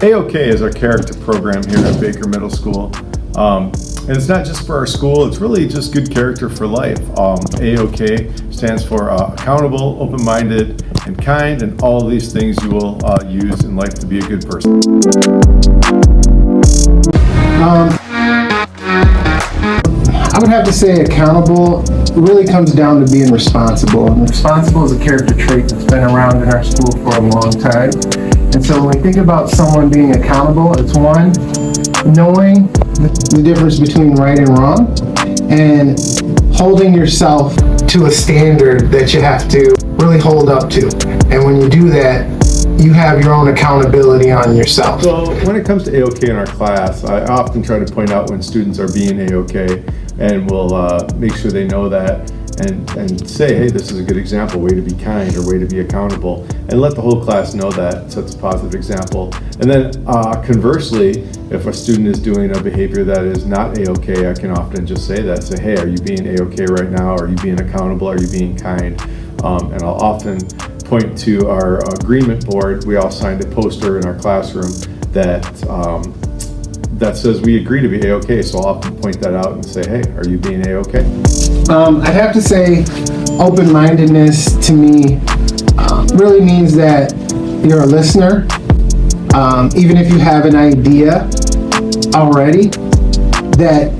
AOK is our character program here at Baker Middle School. And it's not just for our school, it's really just good character for life. AOK stands for accountable, open-minded, and kind, and all of these things you will use in life to be a good person. I would have to say accountable really comes down to being responsible. And responsible is a character trait that's been around in our school for a long time. And so when we think about someone being accountable, it's one, knowing the difference between right and wrong, and holding yourself to a standard that you have to really hold up to. And when you do that, you have your own accountability on yourself. So when it comes to AOK in our class, I often try to point out when students are being AOK, and we'll make sure they know that and say, hey, this is a good example, way to be kind or way to be accountable, and let the whole class know that, sets a positive example. And then conversely, if a student is doing a behavior that is not AOK, I can often just say that, say, hey, are you being AOK right now? Are you being accountable? Are you being kind? And I'll often point to our agreement board. We all signed a poster in our classroom that that says we agree to be A-OK, so I'll often point that out and say, hey, are you being A-OK? I'd have to say open-mindedness to me really means that you're a listener. Even if you have an idea already, that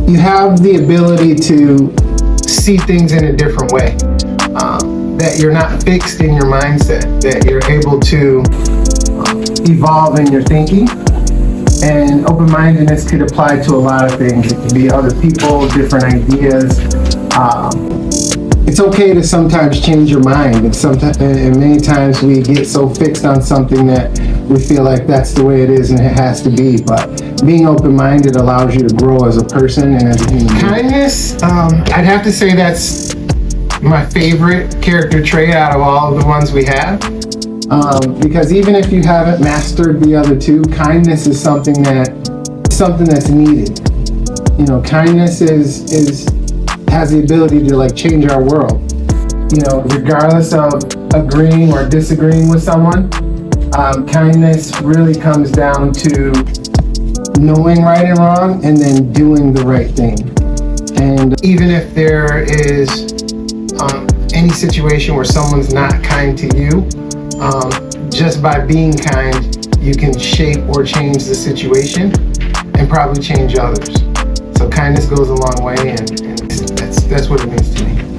you have the ability to see things in a different way. That you're not fixed in your mindset, that you're able to evolve in your thinking. And open-mindedness could apply to a lot of things. It could be other people, different ideas. It's okay to sometimes change your mind, and many times we get so fixed on something that we feel like that's the way it is and it has to be. But being open-minded allows you to grow as a person and as a human being. Kindness, I'd have to say that's my favorite character trait out of all of the ones we have. Because even if you haven't mastered the other two, kindness is something that's needed. You know, kindness has the ability to like change our world. You know, regardless of agreeing or disagreeing with someone, kindness really comes down to knowing right and wrong and then doing the right thing. And even if there is any situation where someone's not kind to you, just by being kind, you can shape or change the situation and probably change others. So kindness goes a long way, and that's what it means to me.